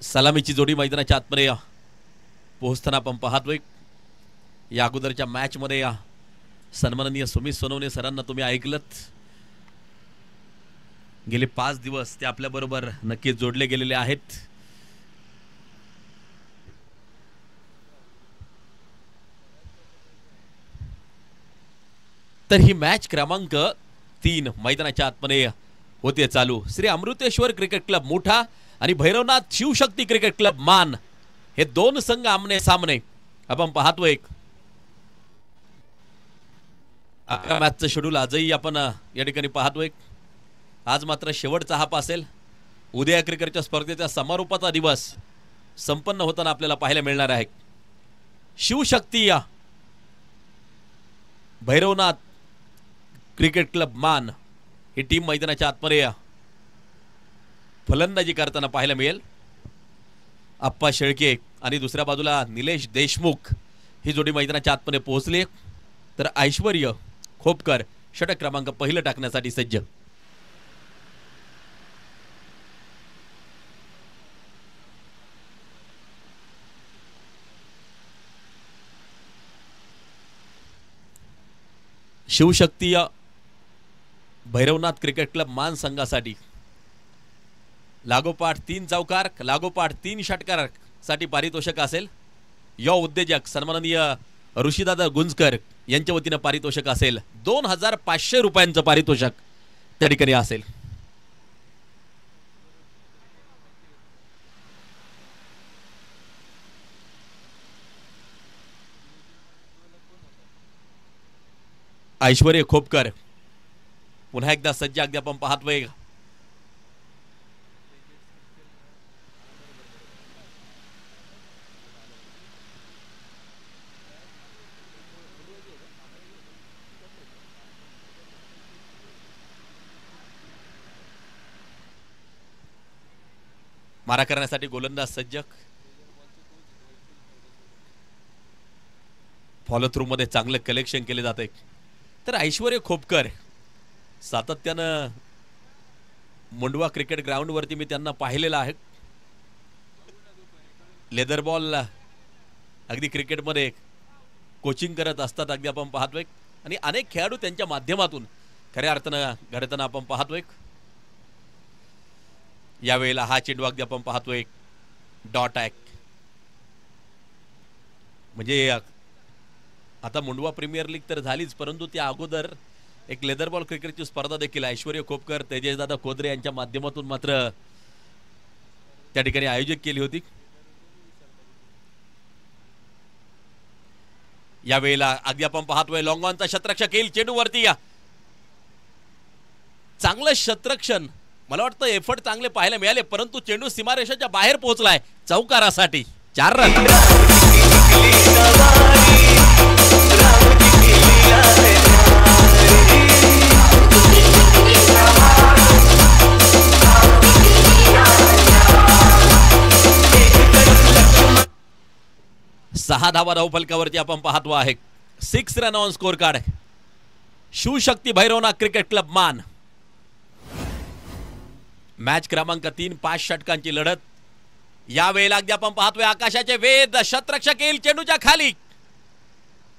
सलामीची जोडी मैदानाच्या आतमध्ये पोहोचताना आपण पाहतोय. या अगोदरच्या मॅच मध्ये सन्माननीय सुमित सोनवणे सरांना तुम्ही ऐकलत. गेले 5 दिवस ते आपल्या बरोबर नक्कीच जोडले गेलेले आहेत. तर ही मॅच क्रमांक 3 मैदानाच्या आतमध्ये होते चालू. श्री अमृतेश्वर क्रिकेट क्लब मोठा आणि भैरवनाथ शिवशक्ती क्रिकेट क्लब मान हे दोन संघ आमने सामने आपण पाहतोय. मॅचचं शेड्यूल आजही आपण या ठिकाणी पाहतोय. आज मात्र शेवटचा हाफ असेल. उद्या क्रिकेटच्या स्पर्धेचा समारोपाचा दिवस संपन्न होताना आपल्याला पाहायला मिळणार आहे. शिवशक्ती भैरवनाथ क्रिकेट क्लब मान ही टीम मैदानाच्या आतमध्ये फलंदाजी करताना पाहायला मिळेल. आप्पा शेळके आणि दुसऱ्या बाजूला निलेश देशमुख ही जोडी मैदानाच्या आतमध्ये पोहोचली. तर ऐश्वर्य खोपकर षटक क्रमांक पहिलं टाकण्यासाठी सज्ज. शिवशक्ती भैरवनाथ क्रिकेट क्लब मान संघासाठी लागोपाठ 3 चौकार लागोपाठ 3 षटकार साठी पारितोषिक असेल. या उद्योजक सन्माननीय ऋषीदादा गुंजकर यांच्या वतीने पारितोषिक असेल 2500 रुपयांचं पारितोषिक त्या ठिकाणी असेल. ऐश्वर्य खोपकर पुन्हा एकदा सज्ज. अगदी आपण पाहतोय मारा करण्यासाठी गोलंदाज सज्जक. फॉलो थ्रू मध्ये चांगलं कलेक्शन केले जाते. तर ऐश्वर्य खोपकर सातत्यानं मुंडवा क्रिकेट ग्राउंड वरती मी त्यांना पाहिलेलं आहे. लेदर बॉल अगदी क्रिकेटमध्ये कोचिंग करत असतात अगदी आपण पाहतोय. आणि अनेक खेळाडू त्यांच्या माध्यमातून खऱ्या अर्थानं घडताना आपण पाहतोय. यावेळेला हा चेंडू अगदी आपण पाहतोय डॉट ॲक. म्हणजे आता मुंडवा प्रीमियर लीग तर झालीच, परंतु त्या अगोदर एक लेदर बॉल क्रिकेटची स्पर्धा देखील ऐश्वर्य खोपकर तेजसदादा खोदरे यांच्या माध्यमातून मात्र त्या ठिकाणी आयोजित केली होती. यावेळेला अगदी आपण पाहतोय लॉंग ऑनचा शतरक्षक येईल चेंडू वरती. चांगलं शतरक्षण मला वाटतं एफर्ट चांगले पाहायला मिळाले, परंतु चेंडू सीमारेषेच्या बाहेर पोहोचलाय चौकारासाठी 4 रन. सहा धावा धावफलकावरती आपण पाहतो आहे. 6 run on score card. Shivshakti Bhairavnath cricket club मान मॅच क्रमांक 3 5 षटकांची लढत. यावेळेला अगदी आपण पाहतोय आकाशाचे वेध. शतरक्षक येईल चेंडूच्या खाली.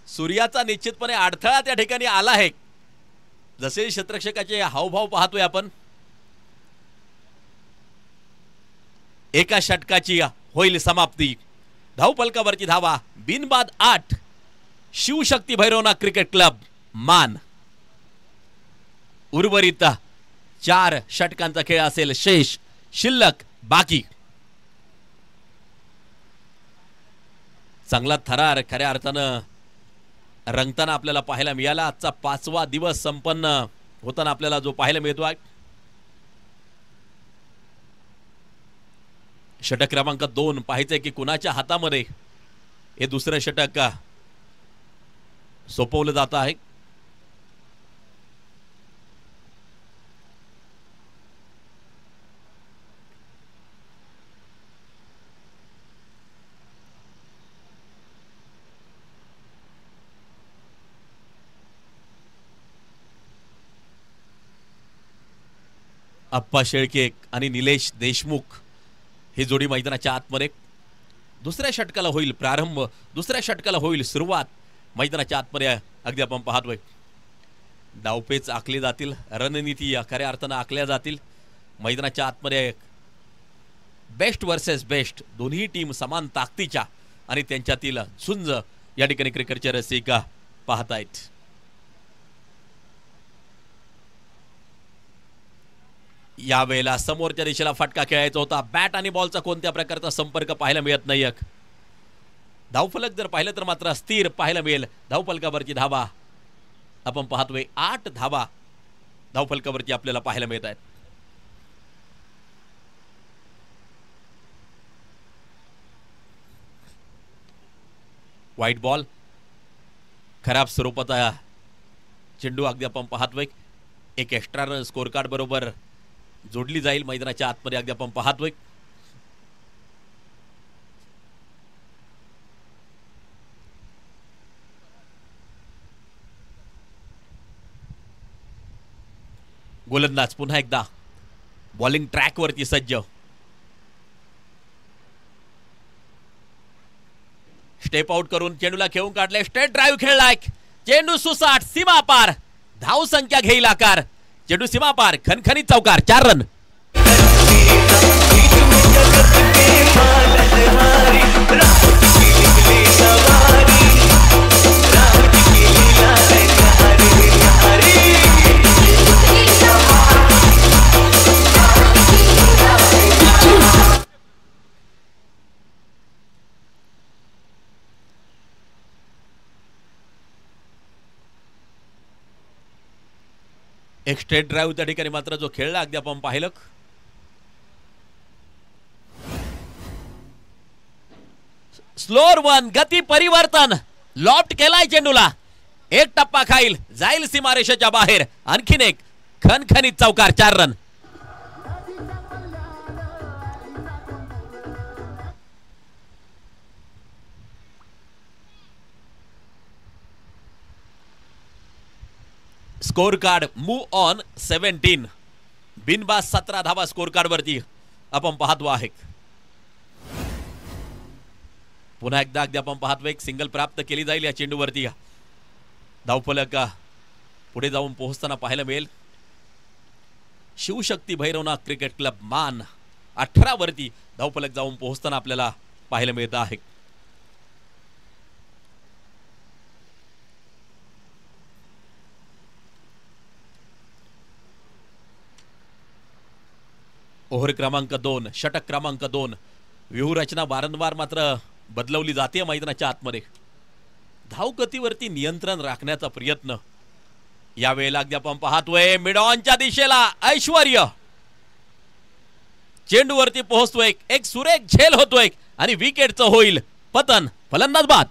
सूर्याचा निश्चितपणे अडथळा त्या ठिकाणी आला आहे. जसे शतरक्षकाचे हावभाव पाहतोय आपण. एका षटकाची होईल समाप्ती. धावफलकावरची धावा बिनबाद 8. शिवशक्ती भैरवनाथ क्रिकेट क्लब मान. उर्वरित 4 षटकांचा खेळ असेल शेष शिल्लक बाकी. चांगला थरार खऱ्या अर्थानं रंगताना आपल्याला पाहायला मिळाला. आजचा 5वा दिवस संपन्न होताना आपल्याला जो पाहायला मिळतो आहे. षटक क्रमांक 2 पाहायचंय की कुणाच्या हातामध्ये हे दुसरं षटक सोपवलं जात आहे. आप्पा शेळके आणि निलेश देशमुख ही जोडी मैदानाच्या आतमध्ये. दुसऱ्या षटकाला होईल प्रारंभ, दुसऱ्या षटकाला होईल सुरुवात. मैदानाच्या आतमध्ये अगदी आपण पाहतोय डावपेच आखले जातील, रणनीती खऱ्या अर्थानं आखल्या जातील. मैदानाच्या आतमध्ये बेस्ट वर्सेस बेस्ट, दोन्ही टीम समान ताकदीच्या आणि त्यांच्यातील झुंज या ठिकाणी क्रिकेटचे रसिक पाहतायत. यावेळेला समोरच्या दिशेला फटका खेळायचा होता. बॅट आणि बॉलचा कोणत्या प्रकारचा संपर्क पाहायला मिळत नाही. धावफलक जर पाहिलं तर मात्र स्थिर पाहायला मिळेल. धावफलकावरची धावा आपण पाहतोय 8 धावा धावफलकावरती आपल्याला पाहायला मिळत आहेत. व्हाईट बॉल, खराब स्वरूपाचा चेंडू अगदी आपण पाहतोय. एक एक्स्ट्रा रन स्कोर कार्ड बरोबर जोडली जाईल मैदानाच्या आतमध्ये अगदी आपण पाहतोय. गोलंदाज पुन्हा एकदा बॉलिंग ट्रॅक वरती सज्ज. स्टेप आउट करून चेंडूला खेळून काढले. स्ट्रेट ड्राईव्ह खेळलाय. चेंडू सुसाट सीमा पार, धाव संख्या घेईल आकार. चेंडू सीमा पार, खणखणीत चौकार, 4 रन. एक स्ट्रेट ड्राईव्ह त्या ठिकाणी मात्र जो खेळला अगदी आपण पाहिलं. स्लोअर वन, गती परिवर्तन, लॉफ्ट केलाय चेंडूला. एक टप्पा खाईल, जाईल सीमारेषेच्या बाहेर. आणखीन एक खणखणीत चौकार, 4 run. Score card move on 17, बिनबाद 17 धावा स्कोर कार्ड वरती आपण पाहतो आहे. पुन्हा एकदा अगदी आपण पाहतो एक सिंगल प्राप्त केली जाईल या चेंडूवरती. धावफलक पुढे जाऊन पोहोचताना पाहायला मिळेल. शिवशक्ती भैरवनाथ क्रिकेट क्लब मान 18 वरती धावफलक जाऊन पोहोचताना आपल्याला पाहायला मिळत आहे. ओव्हर क्रमांक 2, षटक क्रमांक 2. व्यूहरचना वारंवार मात्र बदलवली जाते मैदानाच्या आतमध्ये. धावगतीवरती नियंत्रण राखण्याचा प्रयत्न यावेळेला अगदी आपण पाहतोय. मिड ऑनच्या दिशेला ऐश्वर्य चेंडूवरती पोहोचतोय. एक सुरेख झेल होतोय आणि विकेटचं होईल पतन. फलंदाज बाद.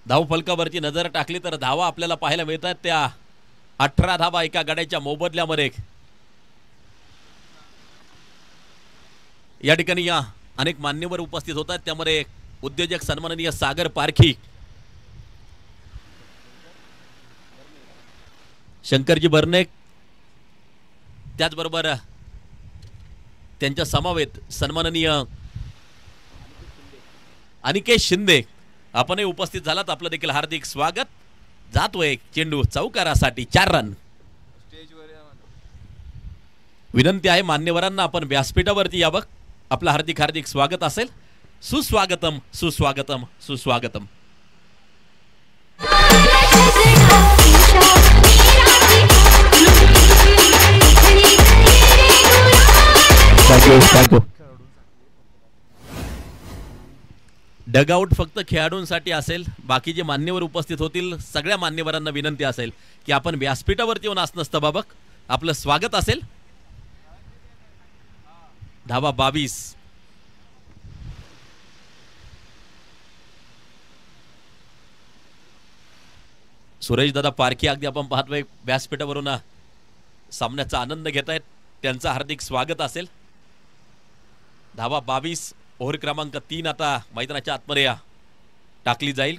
धावफलकावरची नजर टाकली तर धावा आपल्याला पाहायला मिळतात त्या 18 धावा एका गड्याच्या मोबदल्यामध्ये. या ठिकाणी या अनेक मान्यवर उपस्थित होतात. त्यामध्ये उद्योजक सन्माननीय सागर पारखी, शंकरजी बर्ने, त्याचबरोबर त्यांच्या समवेत सन्माननीय अनिकेत शिंदे आपणही उपस्थित झालात. आपलं देखील हार्दिक स्वागत. जातोय चेंडू चौकारासाठी, 4 रन. विनंती आहे मान्यवरांना आपण व्यासपीठावरती यावं. आपलं हार्दिक हार्दिक स्वागत असेल. सुस्वागतम सुस्वागतम सुस्वागतम. थँक्यू. डगआउट फक्त खेळाडूंसाठी असेल. बाकी जे मान्यवर उपस्थित होतील सगळ्या मान्यवरांना विनंती असेल की आपण व्यासपीठावरती येऊन असं नसतं बाबक. आपलं स्वागत असेल. धावा 22. सुरेश दादा पारखी अगदी आपण पाहतोय व्यासपीठावरून सामन्याचा आनंद घेत आहेत, त्यांचं हार्दिक स्वागत असेल. धावा 22, ओव्हर क्रमांक 3 आता मैदानाच्या आतमध्ये टाकली जाईल.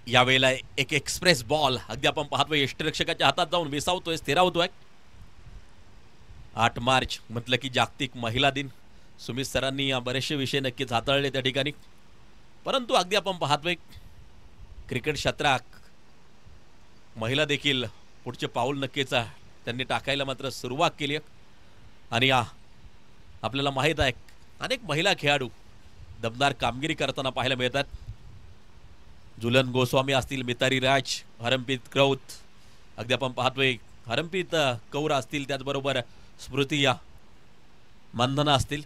यावेळेला एक एक्सप्रेस बॉल अगदी आपण पाहतोय यष्टिरक्षकाच्या हातात जाऊन विसावतोय, स्थिरावतोय. 8 मार्च म्हटलं की जागतिक महिला दिन. सुमित सरांनी बरेचसे विषय नक्कीच हाताळले त्या ठिकाणी, परंतु अगदी आपण पाहतोय क्रिकेट क्षेत्रात महिला देखील पुढचे पाऊल नक्कीच त्यांनी टाकायला मात्र सुरुवात केली. आणि आपल्याला माहीत आहे अनेक महिला खेळाडू दमदार कामगिरी करताना पाहायला मिळतात. झुलन गोस्वामी असतील, मिताली राज, हरमप्रीत कौर, अगदी आपण पाहतोय हरमप्रीत कौर असतील, त्याचबरोबर स्मृती मंधना असतील.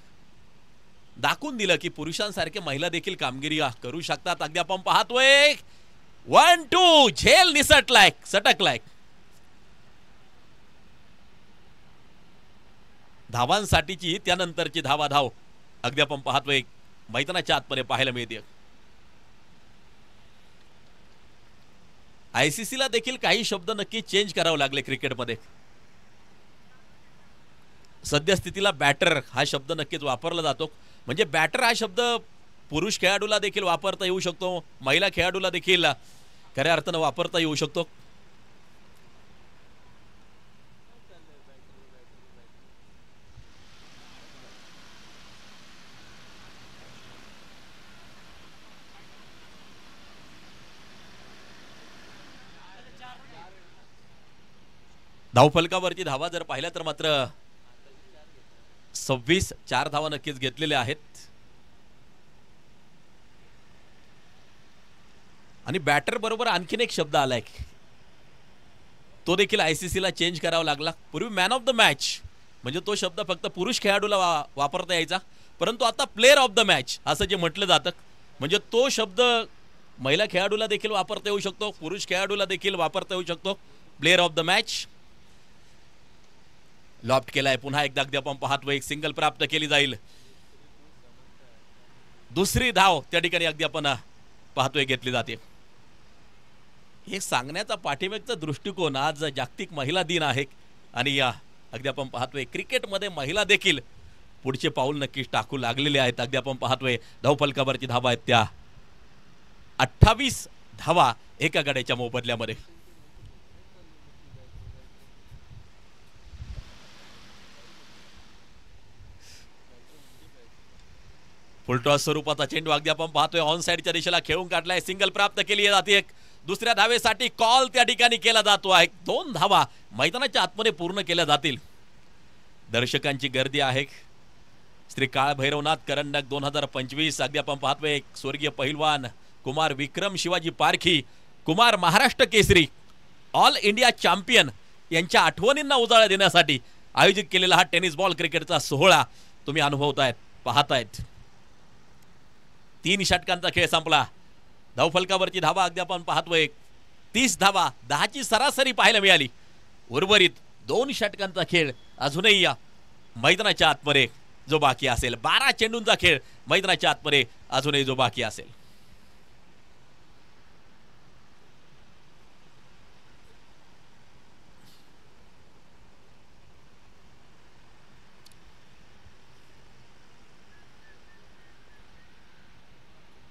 दाखवून दिलं की पुरुषांसारखे महिला देखील कामगिरी करू शकतात. अगदी आपण पाहतोय 1-2 झेल निसटलाय, सटकलाय. धावांसाठीची त्यानंतरची धाव अगदी आपण पाहतोय मैदानाच्या आतमध्ये पाहायला मिळते. आयसीसीला देखील काही शब्द नक्की चेंज करावे लागले क्रिकेटमध्ये. सद्यस्थितीला बॅटर हा शब्द नक्कीच वापरला जातो. म्हणजे बॅटर हा शब्द पुरुष खेळाडूला देखील वापरता येऊ शकतो, महिला खेळाडूला देखील खऱ्या अर्थानं वापरता येऊ शकतो. धावफलकावरची धावा जर पाहिल्या तर मात्र 26, 4 धावा नक्कीच घेतलेल्या आहेत. आणि बॅटर बरोबर आणखीन एक शब्द आलाय, तो देखील आयसीसीला चेंज करावा लागला. पूर्वी मॅन ऑफ द मॅच म्हणजे तो शब्द फक्त पुरुष खेळाडूला वापरता यायचा, परंतु आता प्लेअर ऑफ द मॅच असं जे म्हटलं जातं, म्हणजे तो शब्द महिला खेळाडूला देखील वापरता येऊ शकतो, पुरुष खेळाडूला देखील वापरता येऊ शकतो. Player of the match. Loft केलाय पुन्हा एकदा, अगदी आपण पाहतोय एक सिंगल प्राप्त केली जाईल. दुसरी धाव त्या ठिकाणी अगदी आपण पाहतोय घेतली जाते. हे सांगण्याचा पाठीमागचा दृष्टिकोन, आज जागतिक महिला दिन आहे आणि अगदी आपण पाहतोय क्रिकेटमध्ये महिला देखील पुढचे पाऊल नक्कीच टाकू लागलेले आहेत. अगदी आपण पाहतोय धावफलकावरची धावा आहेत त्या 28 धावा एका गड्याच्या मोबदल्यामध्ये. फुलटॉस स्वरूपाचा चेंडू अगदी आपण पाहतोय ऑन साइडच्या दिशेला खेळून काढलाय, सिंगल प्राप्त केली जाते. दुसऱ्या धावेसाठी कॉल त्या ठिकाणी केला जातो आहे. 2 धावा मैदानाच्या आतमध्ये पूर्ण केल्या जातील. दर्शकांची गर्दी आहे. श्री काळ भैरवनाथ करंडक 2025. अगदी आपण पाहतोय स्वर्गीय पहिलवान कुमार विक्रम शिवाजी पारखी, Kumar Maharashtra Kesari, all India champion यांच्या आठवणींना उजाळा देण्यासाठी आयोजित केलेला हा टेनिस बॉल क्रिकेटचा सोहळा तुम्ही अनुभवतायत, पाहतायत. 3 षटकांचा खेळ संपला. धावफलकावरची धावा अगदी आपण पाहतोय 30 धावा, 10ची सरासरी पाहायला मिळाली. उर्वरित 2 षटकांचा खेळ अजूनही मैदानाच्या आतमध्ये जो बाकी असेल. 12 चेंडूंचा खेळ मैदानाच्या आतमध्ये अजूनही जो बाकी असेल.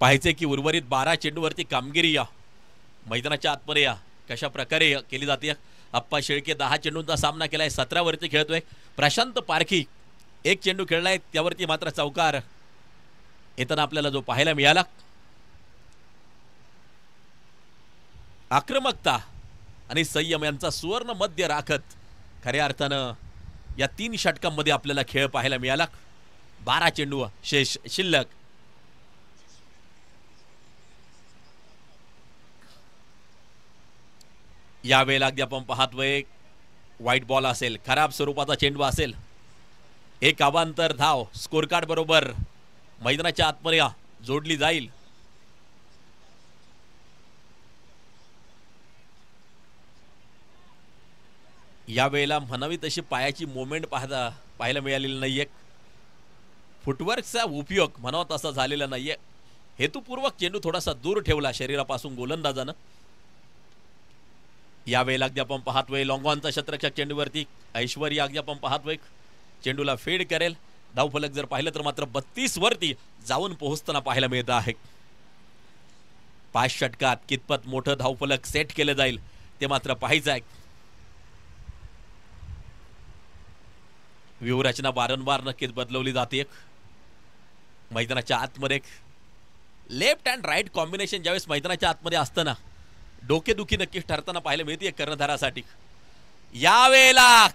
पाहायचे की उर्वरित 12 चेंडूवरती कामगिरी मैदानाच्या आतमध्ये कशा प्रकारे केली जाते. अप्पा शेळके 10 चेंडूंचा सामना केलाय, 17 वरती खेळतोय. प्रशांत पारखी 1 चेंडू खेळलाय, त्यावरती मात्र चौकार येताना आपल्याला जो पाहायला मिळाला. आक्रमकता आणि संयम यांचा सुवर्ण मध्य राखत खऱ्या अर्थानं या 3 षटकांमध्ये आपल्याला खेळ पाहायला मिळाला. 12 चेंडू शेष शिल्लक. यावेळेला अगदी आपण पाहतोय व्हाईट बॉल असेल, खराब स्वरूपाचा चेंडू असेल. एक अवांतर धाव स्कोर कार्ड बरोबर मैदानाच्या आतमध्ये जोडली जाईल. यावेळेला म्हणावी तशी पायाची मोमेंट पाहायला मिळालेली नाहीये. फुटवर्कचा उपयोग म्हणावा तसा झालेला नाहीये. हेतुपूर्वक चेंडू थोडासा दूर ठेवला शरीरापासून गोलंदाजानं. यावेळेला अगदी आपण पाहतोय लॉंगॉनचा शतरक्षक चेंडूवरती. ऐश्वर्या अगदी आपण पाहतोय चेंडूला फेड करेल. धावफलक जर पाहिलं तर मात्र 32 वरती जाऊन पोहोचताना पाहायला मिळत आहे. 5 षटकात कितपत मोठं धावफलक सेट केलं जाईल ते मात्र पाहायचं आहे. व्यूहरचना वारंवार नक्कीच बदलवली जाते. मैदानाच्या आतमध्ये लेफ्ट अँड राईट कॉम्बिनेशन ज्यावेळेस मैदानाच्या आतमध्ये असताना डोकेदुखी नक्कीच ठरताना पाहायला मिळते कर्णधारासाठी. यावेळेला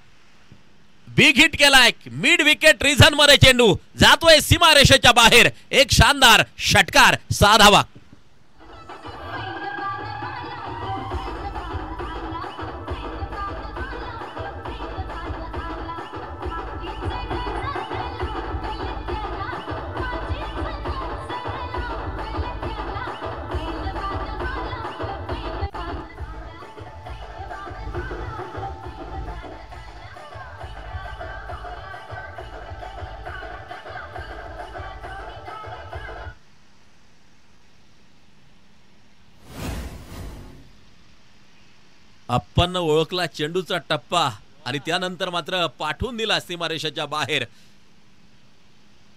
बिग हिट केलाय मिड विकेट रिझन मध्ये. चेंडू जातोय सीमारेषेच्या बाहेर. एक शानदार षटकार, 6 धावा. आपण ओळखला चेंडूचा टप्पा आणि त्यानंतर मात्र पाठवून दिला सीमारेषेच्या बाहेर.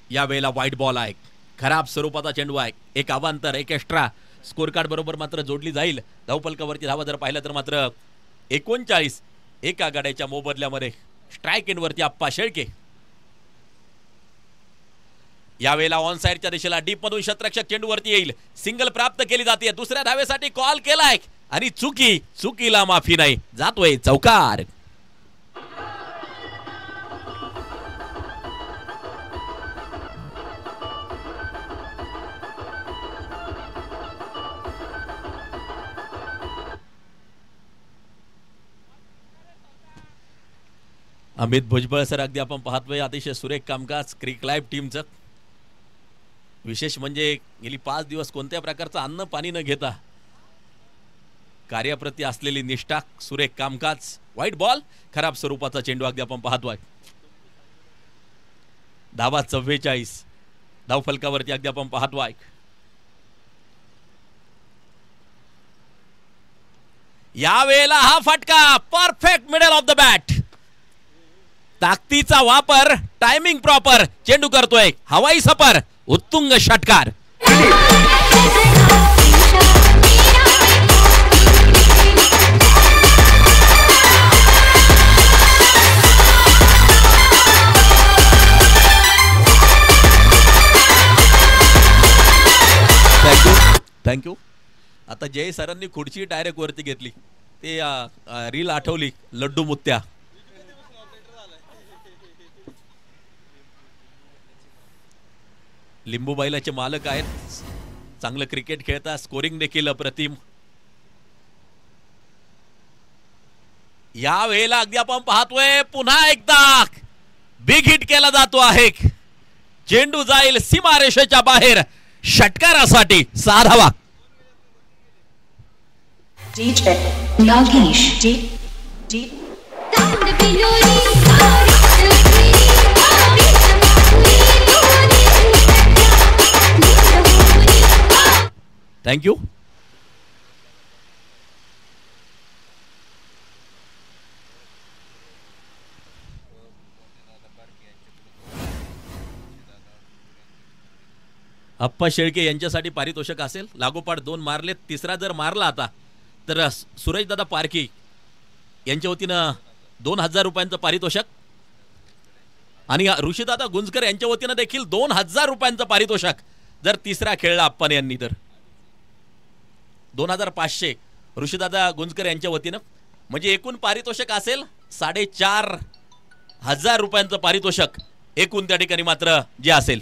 यावेळेला व्हाईट बॉल आहे. खराब स्वरूपाचा चेंडू आहे. एक अवांतर, एक एक्स्ट्रा स्कोर कार्ड बरोबर मात्र जोडली जाईल. धावफलकावरती धावा जर पाहिलं तर मात्र 39 एका गाड्याच्या मोबदल्यामध्ये. स्ट्राईक एंडवरती आप्पा शेळके. यावेळेला ऑन साइडच्या दिशेला डीप मधून शतरक्षक चेंडूवरती येईल. सिंगल प्राप्त केली जाते. दुसऱ्या धावेसाठी कॉल केलाय आणि चुकीला माफी नाही. जातोय चौकार. अमित भुजबळ सर अगदी आपण पाहतोय अतिशय सुरेख कामकाज क्रिक लाईव्ह टीमचं. विशेष म्हणजे गेली 5 दिवस कोणत्या प्रकारचं अन्न पाणी न घेता कार्याप्रती असलेली निष्ठा, सुरेख कामकाज. व्हाईट बॉल, खराब स्वरूपाचा चेंडू अगदी आपण पाहतोय. धावा 44 धावफलकावरती अगदी आपण पाहतोय. यावेळेला हा फटका perfect middle of the bat. ताकदीचा वापर, टायमिंग प्रॉपर. चेंडू करतोय हवाई सफर, उत्तुंग षटकार. थँक्यू. आता जय सरांनी खुर्ची डायरेक्ट वरती घेतली. ते रील आठवली लड्डू मुत्या. लिंबू बैलाचे मालक आहेत. चांगलं क्रिकेट खेळतात. स्कोरिंग देखील अप्रतिम. या वेळेला अगदी आपण पाहतोय पुन्हा एकदा बिग हिट केला जातो आहे. चेंडू जाईल सीमारेषेच्या बाहेर. षटकारासाठी 6 धावा. थँक्यू. अप्पा शेळके यांच्यासाठी पारितोषिक असेल. लागोपाठ 2 मारलेत. तिसरा जर मारला आता तर सुरेशदादा पारखी यांच्या वतीनं 2000 रुपयांचं पारितोषिक आणि ऋषीदादा गुंजकर यांच्या वतीनं देखील 2000 रुपयांचं पारितोषिक जर तिसरा खेळला अप्पाने यांनी तर 2500 ऋषीदादा गुंजकर यांच्या वतीनं. म्हणजे एकूण पारितोषिक असेल 4500 रुपयांचं पारितोषिक एकूण त्या ठिकाणी मात्र जे असेल.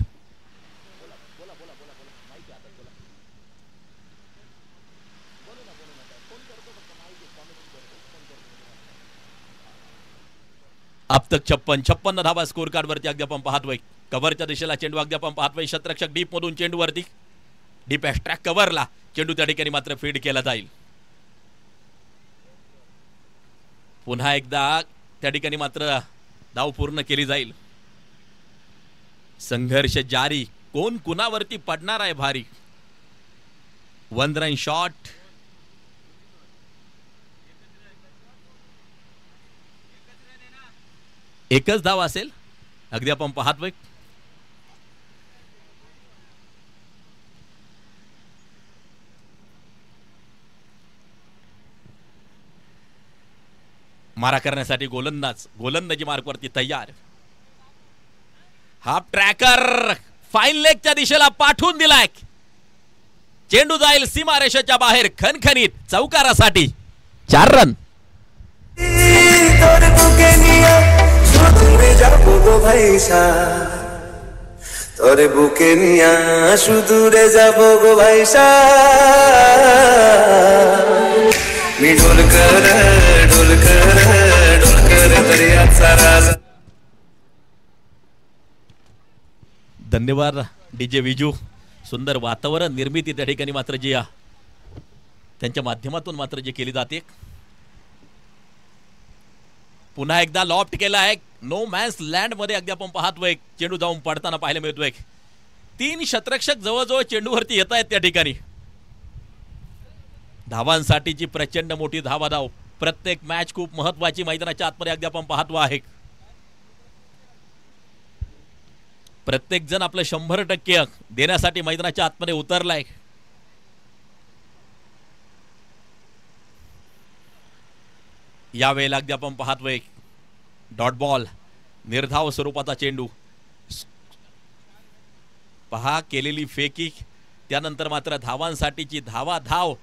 अब तक 56 धावा स्कोर कार्ड वरती अगदी आपण पाहतोय. कव्हरच्या दिशेला चेंडू अगदी आपण पाहतोय. शतरक्षक डीप मधून चेंडू वरती. डीप एक्स्ट्रॅक्ट कव्हरला चेंडू त्या ठिकाणी मात्र फीड केला जाईल. पुन्हा एकदा त्या ठिकाणी मात्र धाव पूर्ण केली जाईल. संघर्ष जारी. कोण कुणावरती पडणार आहे भारी. One run shot. एकच धाव असेल. अगदी आपण पाहतोय मारा करण्यासाठी गोलंदाजी मार्कवरती तयार. हाफ ट्रॅकर फाईन लेगच्या दिशेला पाठवून दिलाय. चेंडू जाईल सीमारेषेच्या बाहेर खणखणीत चौकारासाठी. 4 रन. তোরে বুকে নিয়া সুদূরে যাব গো ভাইসা मी ढोलकर ढोलकर ढोलकर दर्याचा राजा. धन्यवाद डीजे विजू. सुंदर वातावरण निर्मिती त्या ठिकाणी मात्र जी त्यांच्या माध्यमातून मात्र जे केली जाते. पुन्हा एकदा लॉफ्ट केला आहे. नो मॅन्स लँड मध्ये अगदी आपण पाहतोय चेंडू जाऊन पडताना पाहायला मिळतोय. 3 शतरक्षक जवळजवळ चेंडूवरती येत आहेत त्या ठिकाणी. धावांसाठीची प्रचंड मोठी धावाधाव. प्रत्येक मॅच खूप महत्वाची मैदानाच्या आतमध्ये अगदी आपण पाहतो आहे. प्रत्येक जण आपलं 100% देण्यासाठी मैदानाच्या आतमध्ये उतरलाय. यावेळेला अगदी आपण पाहतोय डॉट बॉल निर्धाव स्वरूपाचा चेंडू. पहा केलेली फेकी त्यानंतर मात्र धावांसाठीची धाव.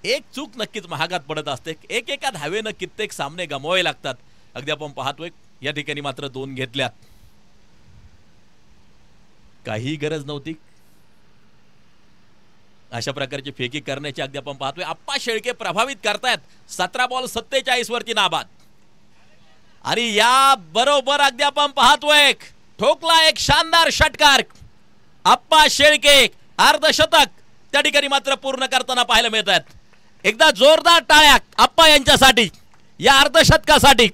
एक चूक नक्कीच महागात पडत असते. एका धावेनं कित्येक सामने गमवावे लागतात. अगदी आपण पाहतोय या ठिकाणी मात्र 2 घेतल्यात. काही गरज नव्हती अशा प्रकारची फेकी करण्याची. अगदी आपण पाहतोय आप्पा शेळके प्रभावित करतायत. 17 बॉल 47 वरती नाबाद. आणि या बरोबर अगदी आपण पाहतोय ठोकला एक शानदार षटकार. आप्पा शेळके अर्धशतक त्या ठिकाणी मात्र पूर्ण करताना पाहायला मिळत आहेत. एकदा जोरदार टाळ्या आप्पा यांच्यासाठी या अर्धशतकासाठी.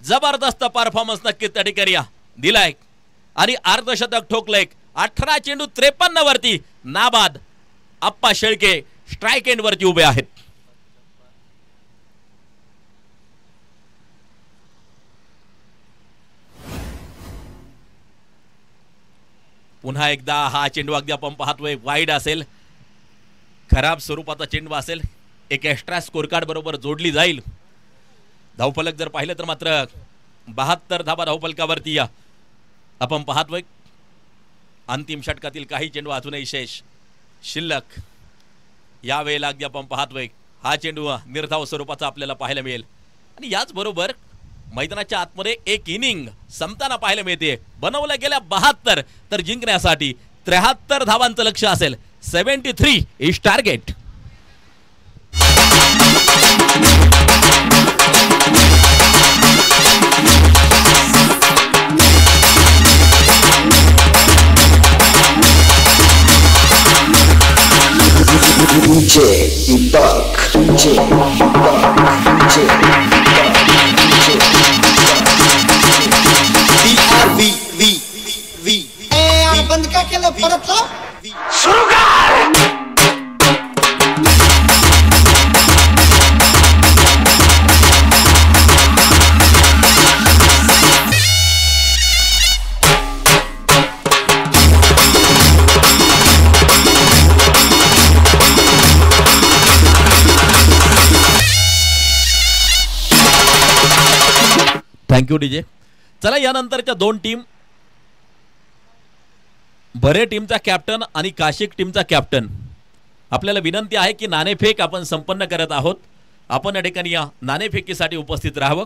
जबरदस्त परफॉर्मन्स नक्कीच त्या ठिकाणी दिलाय आणि अर्धशतक ठोकलंय. 18 चेंडू 53 वरती नाबाद. आप्पा शेळके स्ट्राइक एंड वरती उभे आहेत. पुन्हा एकदा हा चेंडू अगदी आपण पाहतोय वाईड असेल. खराब स्वरूपाचा चेंडू असेल. एक एक्स्ट्रा स्कोर कार्ड बरोबर जोडली जाईल. धावफलक जर पाहिलं तर मात्र 72 धावा धावफलकावरती आपण पाहतोय. अंतिम षटकातील काही चेंडू अजूनही शेष शिल्लक. यावेळेला अगदी आपण पाहतोय हा चेंडू निर्धाव स्वरूपाचा आपल्याला पाहायला मिळेल. आणि याचबरोबर मैदानाच्या आतमध्ये एक इनिंग संपताना पाहायला मिळते. बनवल्या गेल्या 72 तर जिंकण्यासाठी 73 धावांचं लक्ष असेल. 73 इज टार्गेट. बंद का केलं परत लाव. सुरू कर. Thank you DJ. चला यानंतरच्या 2 टीम बरे टीमचा कॅप्टन आणि काशिक टीमचा कॅप्टन. आपल्याला विनंती आहे की नाणेफेक आपण संपन्न करत आहोत. आपण या ठिकाणी या नाणेफेकीसाठी उपस्थित राहावं.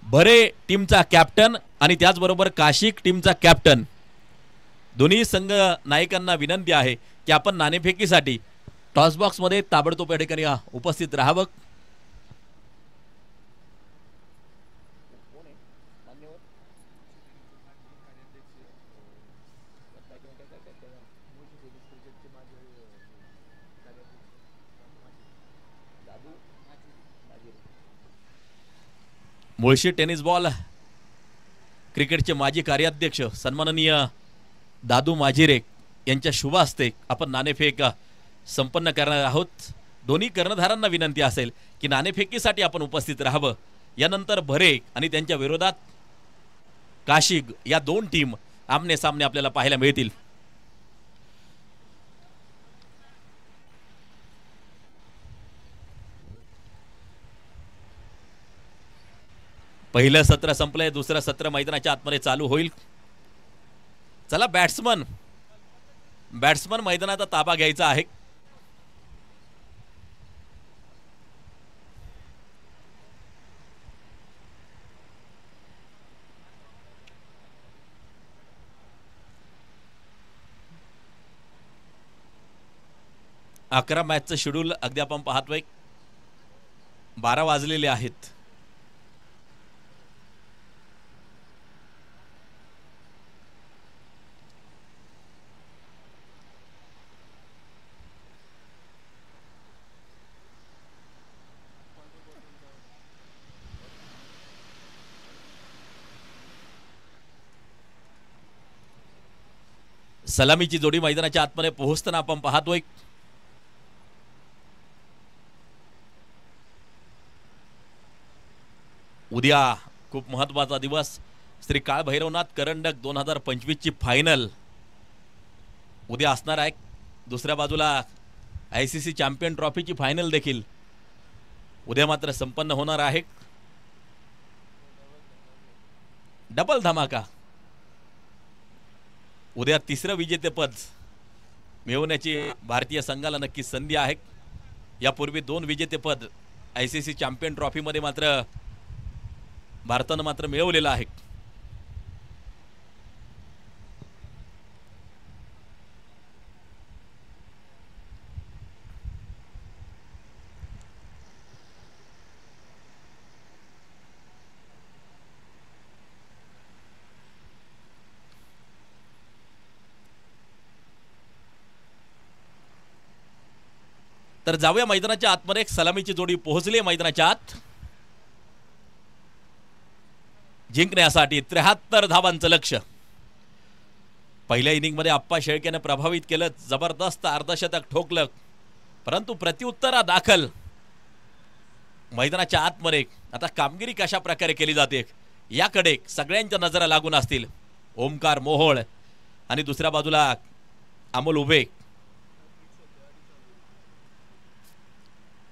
बरे टीमचा कॅप्टन आणि त्याचबरोबर काशिक टीमचा कॅप्टन दोन्ही संघ नायकांना विनंती आहे की आपण नाणेफेकीसाठी टॉस बॉक्समध्ये ताबडतोब या ठिकाणी उपस्थित राहावं. मुळशी टेनिस बॉल क्रिकेटचे माजी कार्याध्यक्ष सन्माननीय दादू माजिरे यांच्या शुभ हस्ते आपण नाणेफेक संपन्न करणार आहोत. दोन्ही कर्णधारांना विनंती असेल की नाणेफेकीसाठी आपण उपस्थित राहावं. यानंतर भरे आणि त्यांच्या विरोधात काशिग या दोन टीम आमने सामने आपल्याला पाहायला मिळतील. पहिलं सत्र संपलंय, दुसरं सत्र मैदानाच्या आतमध्ये चालू होईल. चला बॅट्समन मैदानाचा ताबा घ्यायचा आहे. अकरा मॅचचं शेड्यूल अगदी आपण पाहतोय. 12 वाजलेले आहेत. सलामीची जोडी मैदानाच्या आतमध्ये पोहोचताना आपण पाहतोय. उद्या खूप महत्वाचा दिवस. श्री काळ भैरवनाथ करंडक 2025 ची फायनल उद्या असणार आहे. दुसऱ्या बाजूला ICC चॅम्पियन ट्रॉफीची फायनल देखील उद्या मात्र संपन्न होणार आहे. डबल धमाका. उद्या तिसरं विजेतेपद मिळवण्याची भारतीय संघाला नक्की संधी आहे. यापूर्वी 2 विजेतेपद ICC चॅम्पियन ट्रॉफीमध्ये मात्र भारतानं मात्र मिळवलेलं आहे. तर जाऊया मैदानाच्या आतमध्ये. एक सलामीची जोडी पोहोचली मैदानाच्या आत जिंकण्यासाठी. 73 धावांचं लक्ष्य. पहिल्या इनिंगमध्ये आप्पा शेळकेने प्रभावित केलं, जबरदस्त अर्धशतक ठोकलं, परंतु प्रत्युत्तरा दाखल मैदानाच्या आतमध्ये आता कामगिरी कशा प्रकारे केली जाते याकडे सगळ्यांच्या नजरा लागून असतील. ओमकार मोहोळ आणि दुसऱ्या बाजूला अमोल उभे.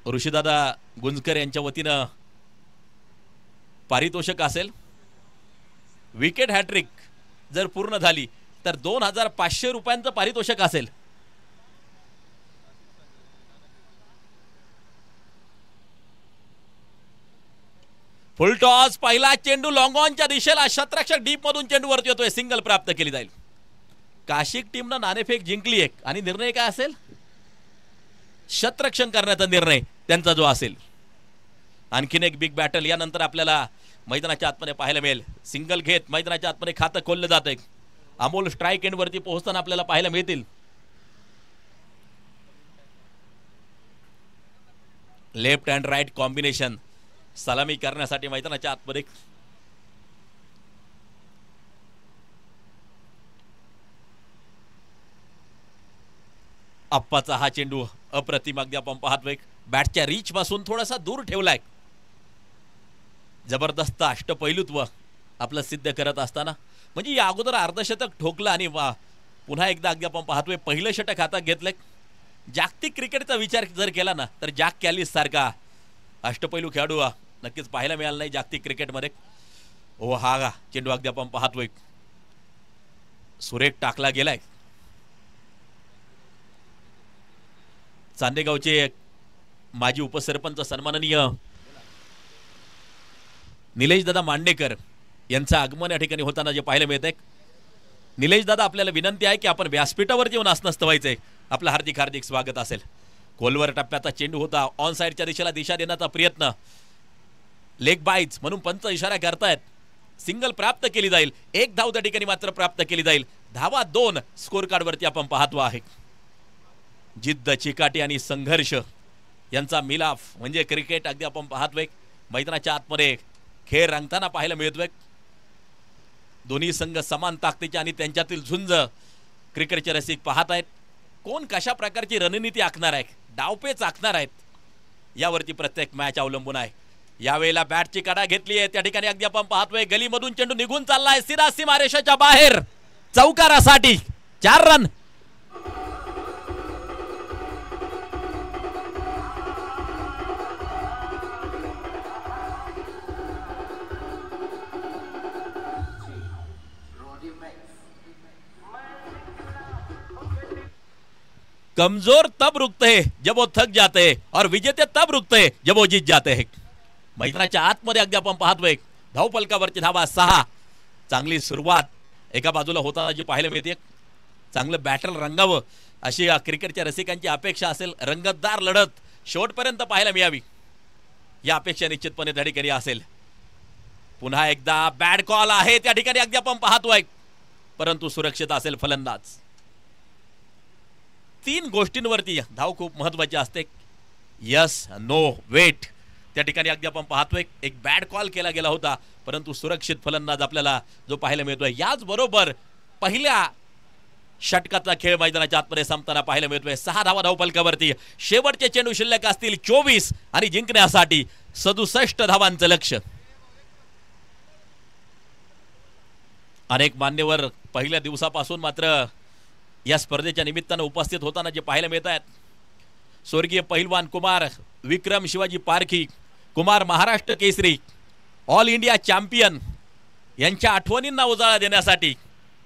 ऋषीदादा गुंजकर यांच्या वतीनं पारितोषिक असेल. विकेट हॅट्रिक जर पूर्ण झाली तर 2500 रुपयांचं पारितोषिक असेल. फुल टॉस. पहिला चेंडू लॉंग ऑनच्या दिशेला. शतरक्षक डीप मधून चेंडू वरती येतोय. सिंगल प्राप्त केली जाईल. काशिक टीमनं नाणेफेक जिंकली एक आणि निर्णय काय असेल? शतरक्षण करण्याचा निर्णय त्यांचा जो असेल. आणखीन एक बिग बॅटल यानंतर आपल्याला मैदानाच्या आतमध्ये पाहायला मिळेल. सिंगल घेत मैदानाच्या आतमध्ये खातं खोललं जातंय. अमोल स्ट्राईक एंड वरती पोहोचताना आपल्याला पाहायला मिळतील. लेफ्ट अँड राईट कॉम्बिनेशन सलामी करण्यासाठी मैदानाच्या आतमध्ये. अप्पाचा हा चेंडू अप्रतिम अगदी आपण पाहतोय. बॅटच्या रीच पासून थोडासा दूर ठेवलाय. जबरदस्त अष्टपैलुत्व आपलं सिद्ध करत असताना म्हणजे या अगोदर अर्धशतक ठोकलं आणि पुन्हा एकदा अगदी आपण पाहतोय पहिलं षटक हातात घेतलंय. जागतिक क्रिकेटचा विचार जर केला ना तर जॅक कॅलिस सारखा अष्टपैलू खेळाडू नक्कीच पाहायला मिळाला नाही जागतिक क्रिकेटमध्ये. हो हा चेंडू अगदी आपण पाहतोय सुरेख टाकला गेलाय. चांदेगावचे माजी उपसरपंच सन्माननीय निलेश दादा मांडेकर यांचं आगमन या ठिकाणी होताना जे पाहायला मिळत आहे. निलेश दादा आपल्याला विनंती आहे की आपण व्यासपीठावर येऊन आसनस्थ व्हायचंय. आपलं हार्दिक हार्दिक स्वागत असेल. खोलवर टप्प्याचा चेंडू होता. ऑन साइडच्या दिशेला दिशा देण्याचा प्रयत्न. लेग बाईट्स म्हणून पंच इशारा करतायत. सिंगल प्राप्त केली जाईल. 1 धाव त्या ठिकाणी मात्र प्राप्त केली जाईल. धावा 2 स्कोर कार्ड वरती आपण पाहतो आहे. जिद्द चिकाटी आणि संघर्ष यांचा मिलाफ म्हणजे क्रिकेट अगदी आपण पाहतोय. मैदानाच्या आतमध्ये खेळ रंगताना पाहायला मिळतोय. दोन्ही संघ समान ताकदीचे आणि त्यांच्यातील झुंज क्रिकेटचे रसिक पाहत आहेत. कोण कशा प्रकारची रणनीती आखणार आहे, डावपेच आखणार आहेत, यावरती प्रत्येक मॅच अवलंबून आहे. यावेळेला बॅटची कडा घेतली आहे. त्या ठिकाणी अगदी आपण पाहतोय गलीमधून चेंडू निघून चाललाय सीधा सीमारेषेच्या बाहेर चौकारासाठी 4 रन. कमजोर तब रुकते हैं जब वो थक जाते हैं और विजेते तब रुकते हैं जब वो जीत जाते हैं. मैदानाच्या आतमध्ये अगदी आपण पाहतोय धावफलकावरची धावा 6. चांगली सुरुवात एका बाजूला होताना जी पाहायला मिळते. चांगलं बॅटल रंगावं अशी क्रिकेटच्या रसिकांची अपेक्षा असेल. रंगतदार लढत शेवटपर्यंत पाहायला मिळावी या अपेक्षा निश्चितपणे त्या ठिकाणी असेल. पुन्हा एकदा बॅड कॉल आहे त्या ठिकाणी अगदी आपण पाहतोय, परंतु सुरक्षित असेल फलंदाज. 3 गोष्टींवरती धाव खूप महत्वाची असते. Yes, no, wait. त्या ठिकाणी अगदी आपण पाहतोय एक बॅड कॉल केला गेला होता, परंतु सुरक्षित फलंदाज आपल्याला जो पाहायला मिळतोय. याचबरोबर पहिल्या षटकाचा खेळ मैदानाच्या आतमध्ये संपताना पाहायला मिळतोय. 6 धावा धावफलकावरती. शेवटचे चेंडू शिल्लक असतील 24 आणि जिंकण्यासाठी 67 धावांचं लक्ष्य. अनेक मान्यवर पहिल्या दिवसापासून मात्र या स्पर्धेच्या निमित्तानं उपस्थित होताना जे पाहायला मिळत आहेत. स्वर्गीय पहिलवान कुमार विक्रम शिवाजी पारखी, Kumar Maharashtra Kesari, all India champion यांच्या आठवणींना उजाळा देण्यासाठी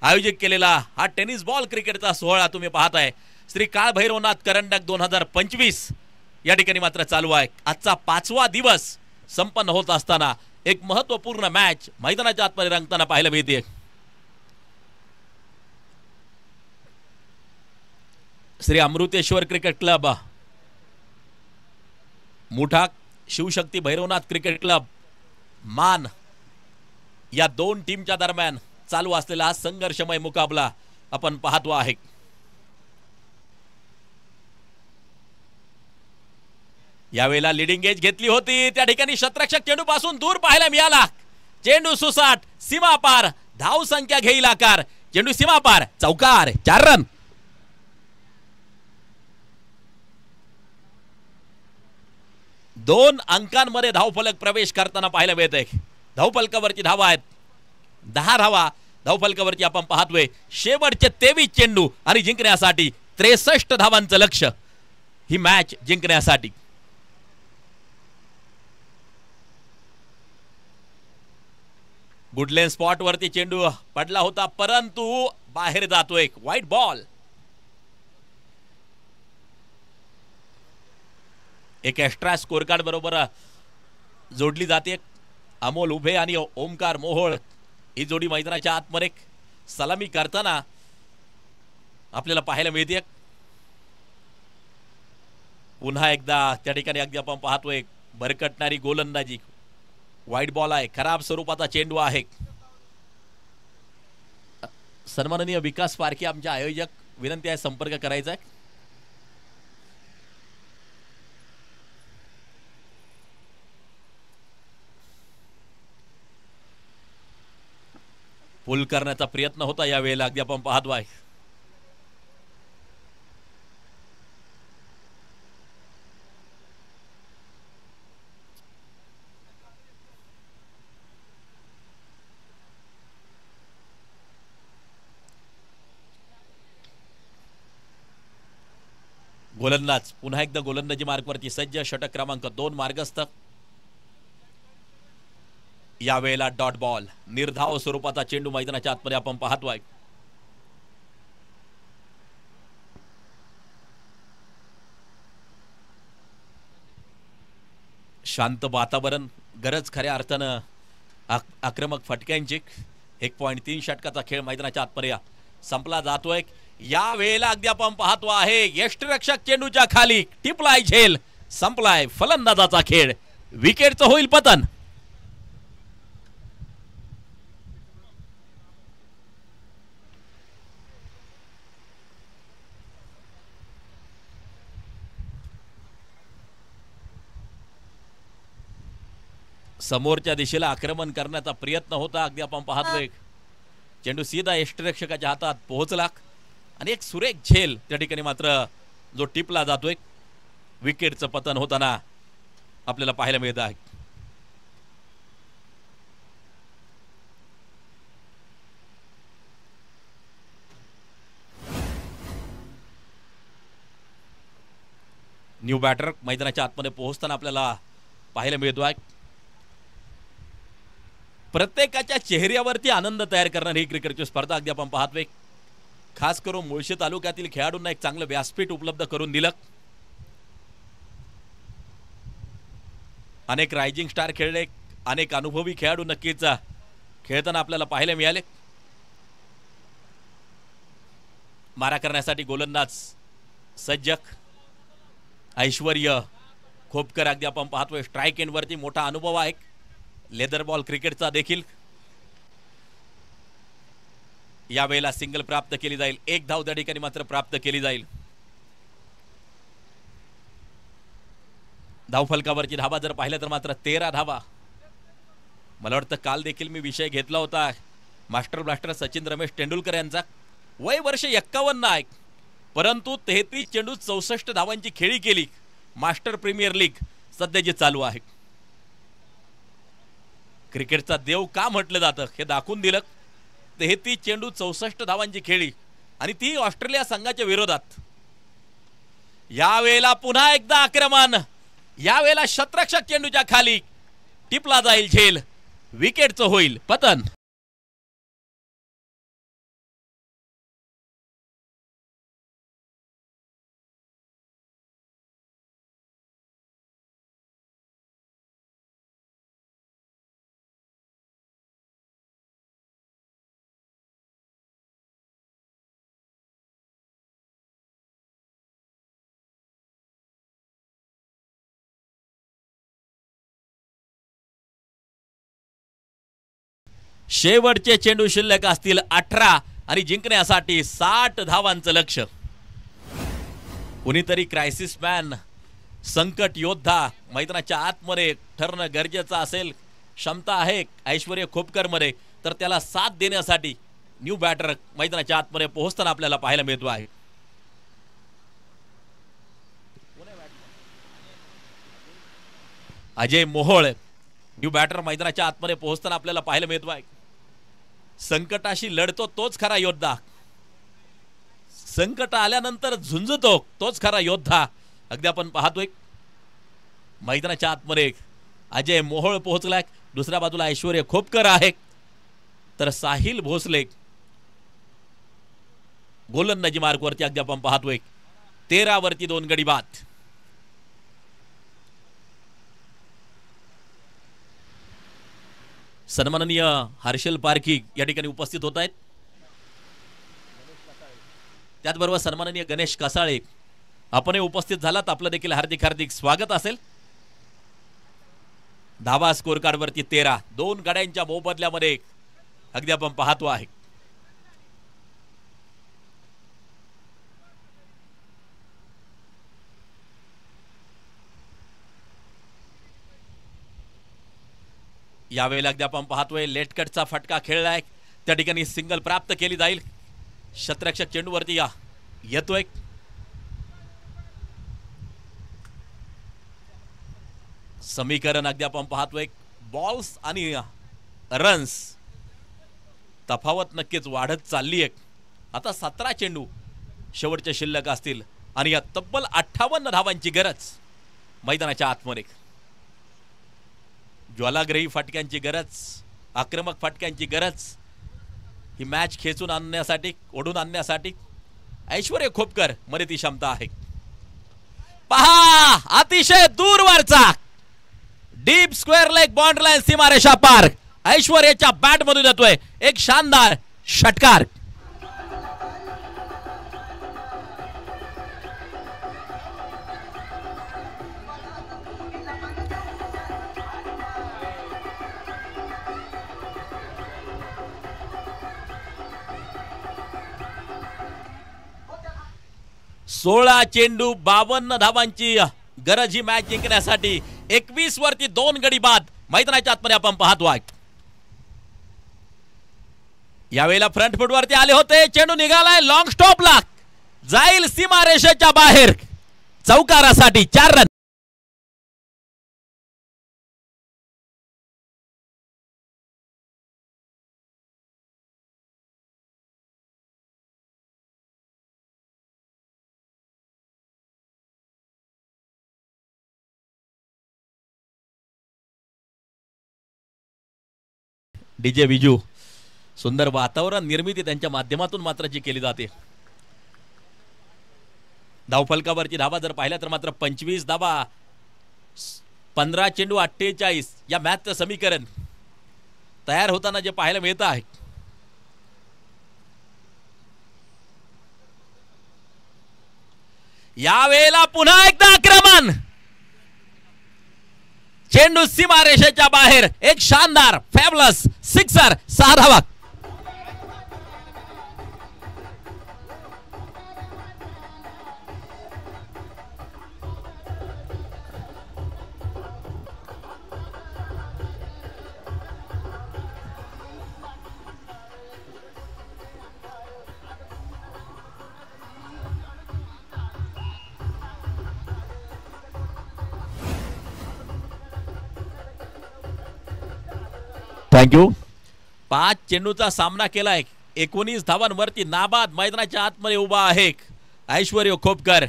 आयोजित केलेला हा टेनिस बॉल क्रिकेटचा सोहळा तुम्ही पाहताय. श्री काळभैरवनाथ करंडक 2025 या ठिकाणी मात्र चालू आहे. आजचा 5वा दिवस संपन्न होत असताना एक महत्वपूर्ण मॅच मैदानाच्या आतमध्ये रंगताना पाहायला मिळते. Shri Amruteshwar cricket club, Mutha Shivshakti Bhairavnath cricket club, मान या 2 टीमच्या दरम्यान चालू असलेला हा संघर्षमय मुकाबला आपण पाहतो आहे. यावेळेला लिडिंग एज घेतली होती. त्या ठिकाणी शतरक्षक चेंडू पासून दूर पाहायला मिळाला. चेंडू सुसाट सीमा पार, धाव संख्या घेईल आकार. चेंडू सीमा पार, चौकार, 4 रन. 2 अंकांमध्ये धावफलक प्रवेश करताना पाहायला मिळते. धावफलकावरची धावा आहेत 10 धावा धावफलकावरती आपण पाहतोय. शेवटचे 23 चेंडू आणि जिंकण्यासाठी 63 धावांचं लक्ष्य ही मॅच जिंकण्यासाठी. गुडलेन स्पॉट वरती चेंडू पडला होता, परंतु बाहेर जातोय. White ball. एक एक्स्ट्रा स्कोर कार्ड बरोबर जोडली जाते. अमोल उभे आणि ओमकार मोहोळ ही जोडी मैदानाच्या आतमध्ये सलामी करताना आपल्याला पाहायला मिळते. पुन्हा एकदा त्या ठिकाणी अगदी आपण पाहतोय भरकटणारी गोलंदाजी. व्हाईट बॉल आहे, खराब स्वरूपाचा चेंडू आहे. सन्माननीय विकास पारखे आमचे आयोजक, विनंती आहे संपर्क करायचा आहे. पुल करण्याचा प्रयत्न होता यावेळेला अगदी आपण पाहतो आहे. गोलंदाज पुन्हा एकदा गोलंदाजी मार्गवरती सज्ज. षटक क्रमांक 2 मार्गस्थ. यावेळेला डॉट बॉल, निर्धाव स्वरूपाचा चेंडू मैदानाच्या आतमध्ये आपण पाहतोय. शांत वातावरण, गरज खऱ्या अर्थानं आक्रमक फटक्यांची. 1.3 षटकाचा खेळ मैदानाच्या आतमध्ये संपला जातोय. या वेळेला अगदी आपण पाहतो आहे यष्टिरक्षक चेंडूच्या खाली टिपलाय झेल. संपलाय फलंदाजाचा खेळ. विकेटचं होईल पतन. समोरच्या दिशेला आक्रमण करण्याचा प्रयत्न होता. अगदी आपण पाहतोय चेंडू सीधा यष्टिरक्षकाच्या हातात पोहोचला आणि एक सुरेख झेल त्या ठिकाणी मात्र जो टिपला जातोय, विकेटचं पतन होताना आपल्याला पाहायला मिळत आहे. न्यू बॅटर मैदानाच्या आतमध्ये पोहोचताना आपल्याला पाहायला मिळतो आहे. प्रत्येकाच्या चेहऱ्यावरती आनंद तयार करणारी ही क्रिकेटची स्पर्धा अगदी आपण पाहतोय. खास करून मुळशी तालुक्यातील खेळाडूंना एक चांगलं व्यासपीठ उपलब्ध करून दिलं. अनेक रायझिंग स्टार खेळले, अनेक अनुभवी खेळाडू नक्कीच खेळताना आपल्याला पाहायला मिळाले. मारा करण्यासाठी गोलंदाज सज्जक ऐश्वर्य खोपकर अगदी आपण पाहतोय. स्ट्राईक एंडवरती मोठा अनुभव आहे लेदर बॉल क्रिकेटचा देखील. यावेळेला सिंगल प्राप्त केली जाईल, एक धाव त्या ठिकाणी मात्र प्राप्त केली जाईल. धावफलकावरची धावा जर पाहिलं तर मात्र 13 धावा. मला वाटतं काल देखील मी विषय घेतला होता मास्टर ब्लास्टर सचिन रमेश तेंडुलकर यांचा. वय वर्ष 51 आहे, परंतु 33 चेंडू 64 धावांची खेळी केली. मास्टर प्रीमियर लीग सध्या जे चालू आहे, क्रिकेटचा देव का म्हटलं जातं हे दाखवून दिलं. 33 चेंडू 64 धावांची खेळी आणि ती ऑस्ट्रेलिया संघाच्या विरोधात. यावेळेला पुन्हा एकदा आक्रमण, यावेळेला शतरक्षक चेंडूच्या खाली टिपला जाईल झेल, विकेटचं होईल पतन. शेवटचे चेंडू शिल्लक असतील 18 आणि जिंकण्यासाठी 60 धावांचं लक्ष्य. कुणीतरी क्रायसिस मॅन, संकट योद्धा मैदानाच्या आतमध्ये ठरणं गरजेचं असेल. क्षमता आहे ऐश्वर्य खोपकर मध्ये, तर त्याला साथ देण्यासाठी न्यू बॅटर मैदानाच्या आतमध्ये पोहोचताना आपल्याला पाहायला मिळतो आहे. अजय मोहोळ न्यू बॅटर मैदानाच्या आतमध्ये पोहोचताना आपल्याला पाहायला मिळतो आहे. संकटाशी लढतो तोच खरा योद्धा, संकट आल्यानंतर झुंजतो तोच खरा योद्धा. अगदी आपण पाहतोय मैदानाच्या आतमध्ये अजय मोहोळ पोहोचलाय. दुसऱ्या बाजूला ऐश्वर्य खोपकर आहे, तर साहिल भोसले गोलंदाजी मार्कवरती अगदी आपण पाहतोय. 13 वरती 2 गडी बाद. सन्माननीय हर्षल पारखी या ठिकाणी उपस्थित होत आहेत. त्याचबरोबर सन्माननीय गणेश कसाळे आपण उपस्थित झालात, आपलं देखील हार्दिक हार्दिक स्वागत असेल. धावा स्कोर कार्ड वरती 13, 2 गाड्यांच्या मोबदल्यामध्ये अगदी आपण पाहतो आहे. यावेळेला अगदी आपण पाहतोय लेट कटचा फटका खेळलाय, त्या ठिकाणी सिंगल प्राप्त केली जाईल. शतरक्षक चेंडूवरती येतोय. समीकरण अगदी आपण पाहतोय बॉल्स आणि रन्स तफावत नक्कीच वाढत चालली आहे. आता 17 चेंडू शेवटचे शिल्लक असतील आणि या तब्बल 58 धावांची गरज मैदानाच्या आतमध्ये. ज्वालाग्रही फटक्यांची गरज, आक्रमक फटक्यांची गरज. ही मॅच खेचून आणण्यासाठी, ओढून आणण्यासाठी ऐश्वर्य खोपकर मध्ये ती क्षमता आहे. पहा, अतिशय दूरवरचा deep square leg boundary line सीमारेषा पार ऐश्वर्याच्या बॅट मधून येतोय एक शानदार षटकार. सोळा चेंडू 52 धावांची गरज ही मॅच जिंकण्यासाठी. 21 वरती 2 गडी बाद मैदानाच्या आतमध्ये आपण पाहतो आहे. यावेळेला फ्रंट फुट वरती आले होते, चेंडू निघालाय लॉंग स्टॉपला. जाईल सीमारेषेच्या बाहेर चौकारासाठी 4 रन. डीजे विजू सुंदर वातावरण निर्मिती त्यांच्या माध्यमातून मात्र जी केली जाते. धावफलकावरची धावा जर पाहिल्या तर मात्र 25 धावा 15 चेंडू 48 या मॅचचं समीकरण तयार होताना जे पाहायला मिळत आहे. यावेळेला पुन्हा एकदा आक्रमण. चेंडू सीमारेषेच्या बाहेर एक शानदार फॅबलस सिक्सर 6 धावा. थँक्यू. 5 चेंडूचा सामना केलाय. 19 धावांवरती नाबाद मैदानाच्या आतमध्ये उभा आहे ऐश्वर्य खोपकर.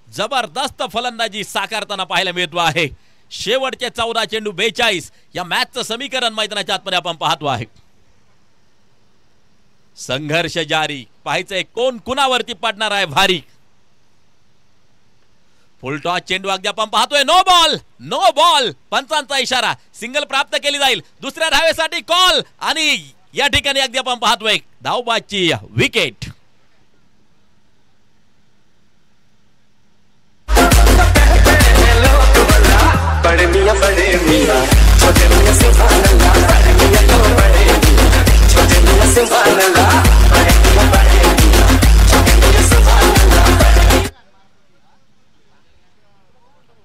जबरदस्त फलंदाजी साकारताना पाहायला मिळतो आहे. शेवटचे 14 चेंडू 42 या मॅचचं समीकरण मैदानाच्या आतमध्ये आपण पाहतो आहे. संघर्ष जारी. पाहायचंय कोण कुणावरती पडणार आहे भारी. फुलटॉस चेंडू अगदी आपण पाहतोय. नो बॉल पंचांचा इशारा. सिंगल प्राप्त केली जाईल. दुसऱ्या धावेसाठी कॉल आणि या ठिकाणी अगदी आपण पाहतोय धावबादची विकेट.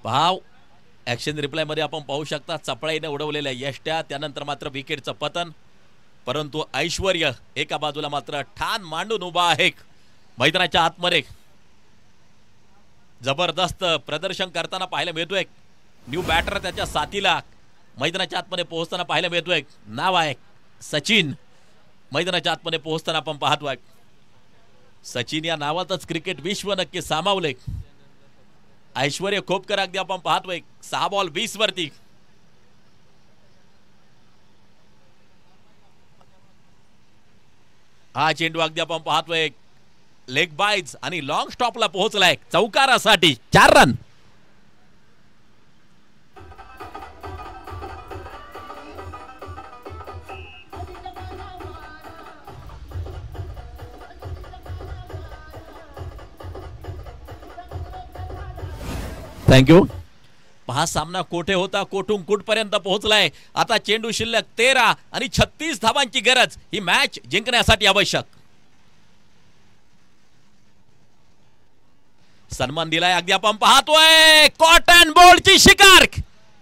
भाव ऍक्शन रिप्लाय मध्ये आपण पाहू शकता चपळाईने उडवलेल्या यष्ट्या. त्यानंतर मात्र विकेटचं पतन. परंतु ऐश्वर्य एका बाजूला मात्र ठाण मांडून उभा आहे मैदानाच्या आतमध्ये. जबरदस्त प्रदर्शन करताना पाहायला मिळतोय. न्यू बॅटर त्याच्या साथीला मैदानाच्या आतमध्ये पोहोचताना पाहायला मिळतोय. नाव आहे सचिन. मैदानाच्या आतमध्ये पोहोचताना आपण पाहतोय सचिन या नावातच क्रिकेट विश्व नक्की सामावले. ऐश्वर्य खोपकर अगदी आपण पाहतोय 6 बॉल 20 वरती. हा चेंडू अगदी आपण पाहतोय लेग बाईज आणि लॉंग स्टॉपला पोहोचलाय चौकारासाठी 4 रन. थँक्यू. हा सामना कोठे होता कोठून कुठपर्यंत पोहोचलाय. आता चेंडू शिल्लक 13 आणि 36 धावांची गरज ही मॅच जिंकण्यासाठी आवश्यक. सन्मान दिलाय अगदी आपण पाहतोय. कॉटन बोल्टची शिकार.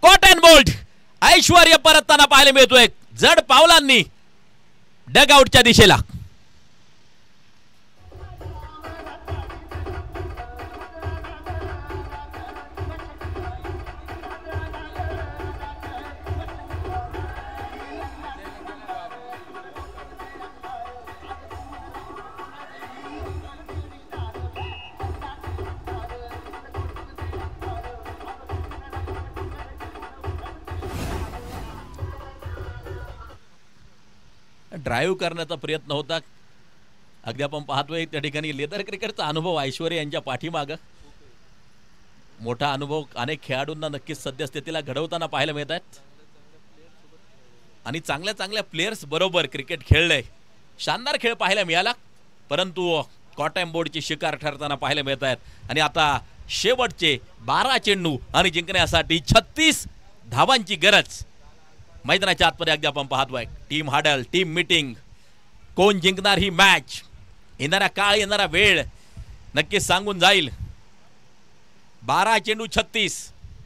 कॉटन बोल्ट ऐश्वर्य परतताना पाहायला मिळतोय जड पावलांनी डगआउटच्या दिशेला. ड्राईव्ह करण्याचा प्रयत्न होता. अगदी आपण पाहतोय त्या ठिकाणी लेदर क्रिकेटचा अनुभव ऐश्वर्य यांच्या पाठीमाग. मोठा अनुभव अनेक खेळाडूंना नक्कीच सद्यस्थितीला घडवताना पाहायला मिळत आहेत आणि चांगल्या चांगल्या प्लेयर्स बरोबर क्रिकेट खेळलंय. शानदार खेळ पाहायला मिळाला. परंतु कॉटन बोर्डची शिकार ठरताना पाहायला मिळत आहेत. आणि आता शेवटचे 12 चेंडू आणि जिंकण्यासाठी 36 धावांची गरज मैदानाच्या आतमध्ये अगदी आपण पाहतोय. Team huddle team meeting. कोण जिंकणार ही मॅच. येणारा काळ येणारा वेळ नक्कीच सांगून जाईल. 12 चेंडू 36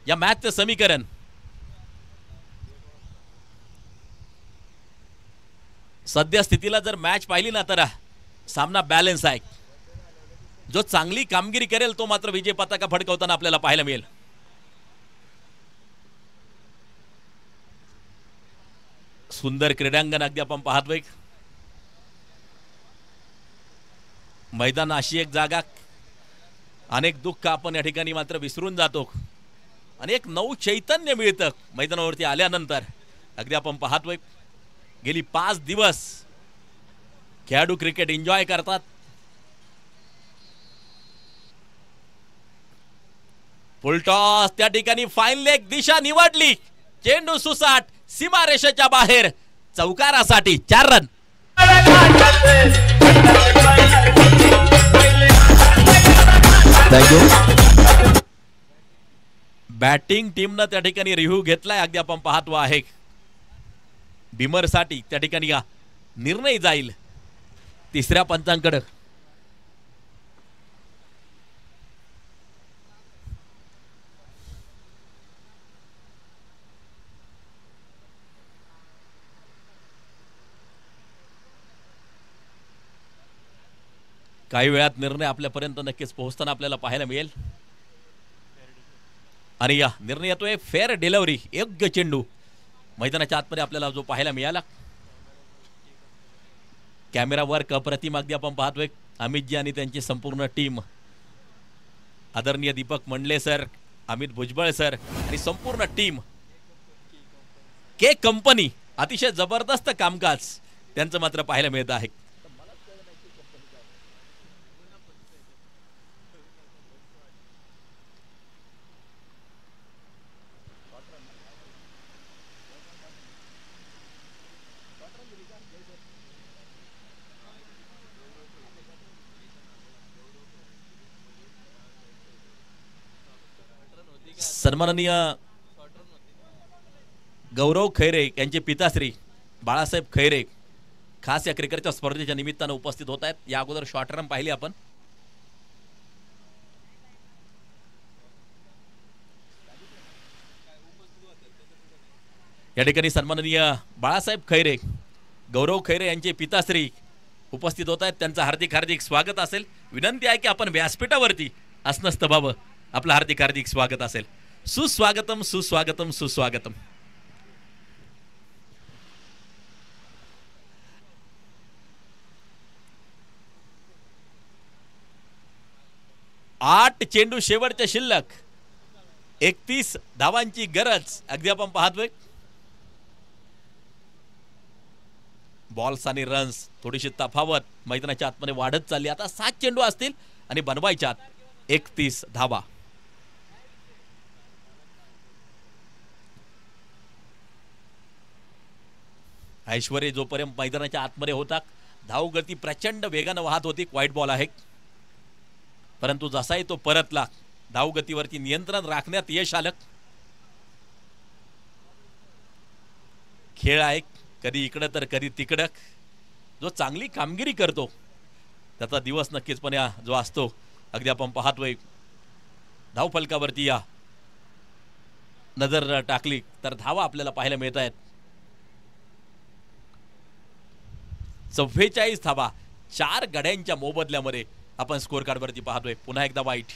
या मॅचचं समीकरण. सध्या स्थितीला जर मॅच पाहिली ना तर सामना बॅलन्स आहे. जो चांगली कामगिरी करेल तो मात्र विजय पताका फडकवताना आपल्याला पाहायला मिळेल. सुंदर क्रीडांगण अगदी आपण पाहतोय. मैदान अशी एक जागा, अनेक दुःख आपण या ठिकाणी मात्र विसरून जातो आणि एक नऊ चैतन्य मिळतं मैदानावरती आल्यानंतर. अगदी आपण पाहतोय गेली 5 दिवस खेळाडू क्रिकेट एन्जॉय करतात. फुलटॉस त्या ठिकाणी फाईन लेग दिशा निवडली. चेंडू सुसाट सीमारेषेच्या बाहेर चौकारासाठी 4 रन. बॅटिंग टीमनं त्या ठिकाणी रिव्ह्यू घेतलाय. अगदी आपण पाहतो आहे बिमरसाठी त्या ठिकाणी निर्णय जाईल 3ऱ्या पंचांकडे. काही वेळात निर्णय आपल्यापर्यंत नक्कीच पोहोचताना आपल्याला पाहायला मिळेल. आणि या निर्णय येतोय फेअर डिलिव्हरी, योग्य चेंडू मैदानाच्या आतमध्ये आपल्याला जो पाहायला मिळाला. कॅमेरावर अप्रतिम अगदी आपण पाहतोय अमितजी आणि त्यांची संपूर्ण टीम, आदरणीय दीपक मंडले सर, अमित भुजबळ सर आणि संपूर्ण टीम, के कंपनी. अतिशय जबरदस्त कामकाज त्यांचं मात्र पाहायला मिळत आहे. सन्माननीय गौरव खैरे यांचे पिताश्री बाळासाहेब खैरे खास या क्रिकेटच्या स्पर्धेच्या निमित्तानं उपस्थित होत आहेत. या अगोदर शॉर्ट रन पाहिली आपण. या ठिकाणी सन्माननीय बाळासाहेब खैरे, गौरव खैरे यांचे पिताश्री उपस्थित होत आहेत. त्यांचं हार्दिक हार्दिक स्वागत असेल. विनंती आहे की आपण व्यासपीठावरती असणं स्तभावं. आपलं हार्दिक हार्दिक स्वागत असेल. सुस्वागतम सुस्वागतम सुस्वागतम. आठ चेंडू शेवटच्या शिल्लक, 31 धावांची गरज. अगदी आपण पाहतोय बॉल्स आणि रन्स थोडीशी तफावत मैदानाच्या आतमध्ये वाढत चालली. आता 7 चेंडू असतील आणि बनवायच्यात 31 धावा. ऐश्वर्य जोपर्यंत मैदानाच्या आतमध्ये होता धावगती प्रचंड वेगानं वाहत होती. व्हाईट बॉल आहे, परंतु जसाही तो परतला धावगतीवरती नियंत्रण राखण्यात यश आलं. खेळ आहे, कधी इकडं तर कधी तिकडं. जो चांगली कामगिरी करतो त्याचा दिवस नक्कीचपणे जो असतो. अगदी आपण पाहतोय धावफलकावरती या नजर टाकली तर धावा आपल्याला पाहायला मिळत आहेत. 44 धावा 4 गड्यांच्या मोबदल्यामध्ये आपण स्कोर कार्डवरती पाहतोय. पुन्हा एकदा वाईट.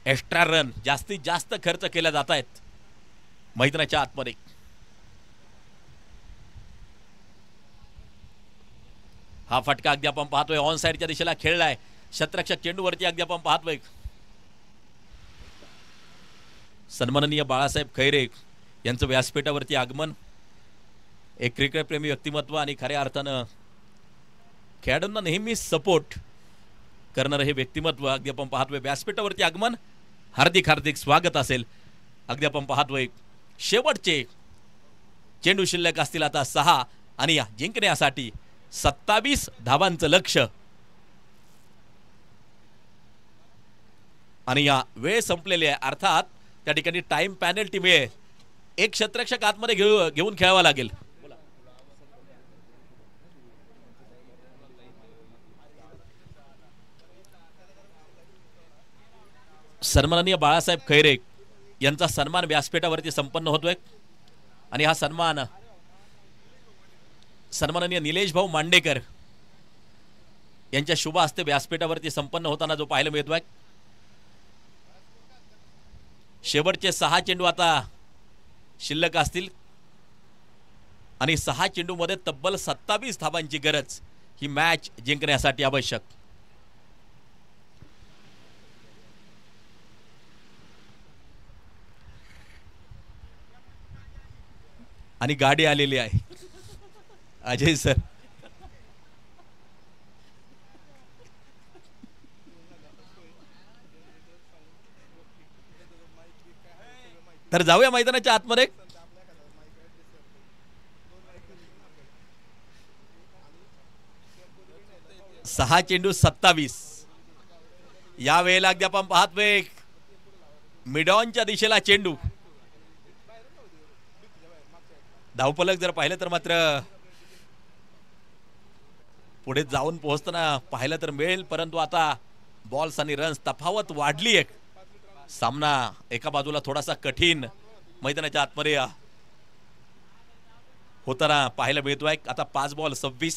एक्स्ट्रा रन जास्तीत जास्त खर्च केल्या जात आहेत मैदानाच्या आतमध्ये. हा फटका अगदी आपण पाहतोय ऑन साइडच्या दिशेला खेळलाय. शतरक्षक चेंडूवरती अगदी आपण पाहतोय. सन्माननीय बाळासाहेब खैरे यांचं व्यासपीठावरती आगमन. एक क्रिकेट प्रेमी व्यक्तिमत्व आणि खऱ्या अर्थानं खेळाडूंना नेहमी सपोर्ट करणारं हे व्यक्तिमत्व अगदी आपण पाहतोय. व्यासपीठावरती आगमन, हार्दिक हार्दिक स्वागत असेल. अगदी आपण पाहतोय शेवटचे चेंडू शिल्लक असतील आता 6 आणि या जिंकण्यासाठी 27 धावांचं लक्ष्य. आणि या वेळ संपलेली आहे, अर्थात त्या ठिकाणी टाइम पॅनल्टी मिळेल. एक क्षेत्ररक्षक आतमध्ये घेऊन खेळावा लागेल. सन्माननीय बाळासाहेब खैरे यांचा सन्मान व्यासपीठावरती संपन्न होतोय आणि हा सन्मान सन्माननीय निलेश भाऊ मांडेकर यांच्या शुभ हस्ते व्यासपीठावरती संपन्न होताना जो पाहायला मिळतोय. शेवटचे 6 चेंडू आता शिल्लक असतील आणि 6 चेंडूमध्ये तब्बल 27 धावांची गरज ही मॅच जिंकण्यासाठी आवश्यक. आणि गाडी आलेली आहे अजय सर. तर जाऊया मैदानाच्या आतमध्ये. सहा चेंडू 27. या वेळेला अगदी आपण पाहतोय मिडॉनच्या दिशेला चेंडू. धावफलक जर पाहिलं तर मात्र पुढे जाऊन पोहोचताना पाहिलं तर मिळेल, परंतु आता बॉल्स आणि रन्स तफावत वाढली आहे. सामना एका बाजूला थोडासा कठीण मैदानाच्या आतमध्ये होताना पाहायला मिळतोय. आता 5 बॉल 26.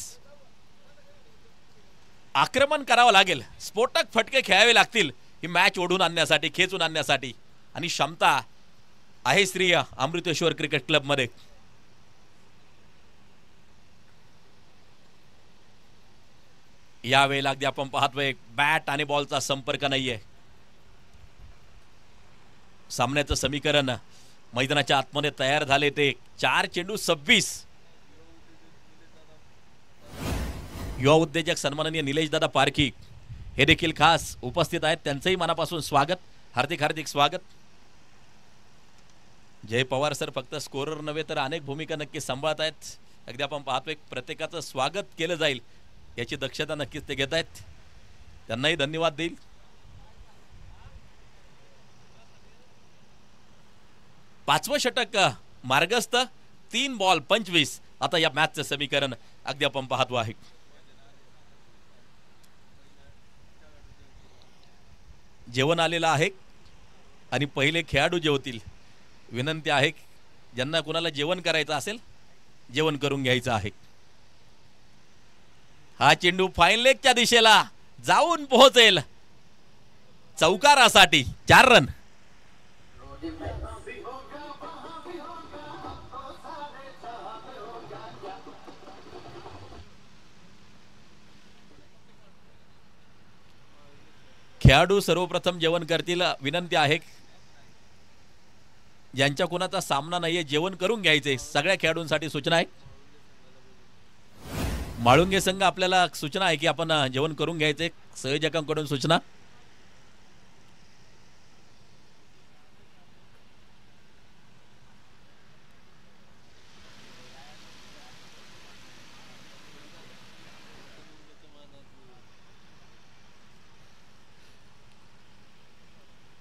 आक्रमण करावं लागेल, स्फोटक फटके खेळावे लागतील ही मॅच ओढून आणण्यासाठी, खेचून आणण्यासाठी, आणि क्षमता आहे श्री अमृतेश्वर क्रिकेट क्लब मध्ये. यावेळेला अगदी आपण पाहतोय बॅट आणि बॉलचा संपर्क नाहीये. सामन्याचं समीकरण मैदानाच्या आतमध्ये तयार झाले ते 4 चेंडू 26. युवा उद्योजक सन्माननीय निलेश दादा पारखी हे देखील खास उपस्थित आहेत. त्यांचंही मनापासून स्वागत, हार्दिक हार्दिक स्वागत. जय पवार सर फक्त स्कोरर नव्हे तर अनेक भूमिका नक्की सांभाळत आहेत. अगदी आपण पाहतोय प्रत्येकाचं स्वागत केलं जाईल याची दक्षता नक्कीच ते घेत आहेत. त्यांनाही धन्यवाद देईल. पाचवं षटक मार्गस्थ. 3 बॉल 25. आता या मॅचचं समीकरण अगदी आपण पाहतो आहे. जेवण आलेलं आहे आणि पहिले खेळाडू जेवतील. विनंती आहे ज्यांना कुणाला जेवण करायचं असेल जेवण करून घ्यायचं आहे. हा चेंडू फाईन लेगच्या दिशेला जाऊन पोहोचेल चौकारासाठी. 4 रन. खेळाडू सर्वप्रथम जेवण करतील. विनंती आहे ज्यांच्या कुणाचा सामना नाहीये जेवण करून घ्यायचे. सगळ्या खेळाडूंसाठी सूचना आहे. माळुंगे संघ आपल्याला सूचना आहे की आपण जेवण करून घ्यायचे. संयोजकांकडून सूचना.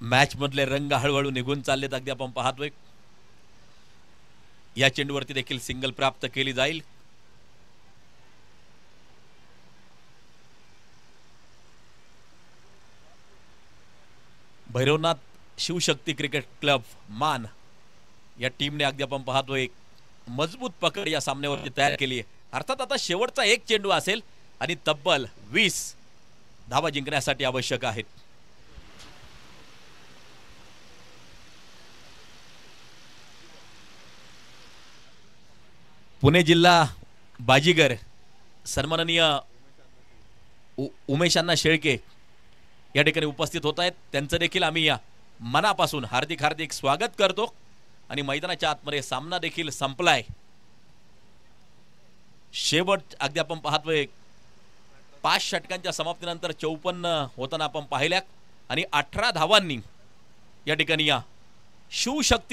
मॅच मधले रंग हळूहळू निघून चाललेत. अगदी आपण पाहतोय या चेंडूवरती देखील सिंगल प्राप्त केली जाईल. भैरवनाथ शिवशक्ती क्रिकेट क्लब मान या टीमने अगदी आपण पाहतोय मजबूत पकड या सामन्यावरती तयार केली आहे. अर्थात आता शेवटचा 1 चेंडू असेल आणि तब्बल 20 धावा जिंकण्यासाठी आवश्यक आहेत. पुणे जिल्हा बाजीगर सन्माननीय उमेशांना शेळके या ठिकाणी उपस्थित होत आहेत. त्यांचं देखील आम्ही या मनापासून हार्दिक हार्दिक स्वागत करतो. आणि मैदानाच्या आतमध्ये सामना देखील संपलाय. शेवट अगदी आपण पाहतोय 5 षटकांच्या समाप्तीनंतर 54 होताना आपण पाहिल्या आणि 18 धावांनी या ठिकाणी या शिवशक्ती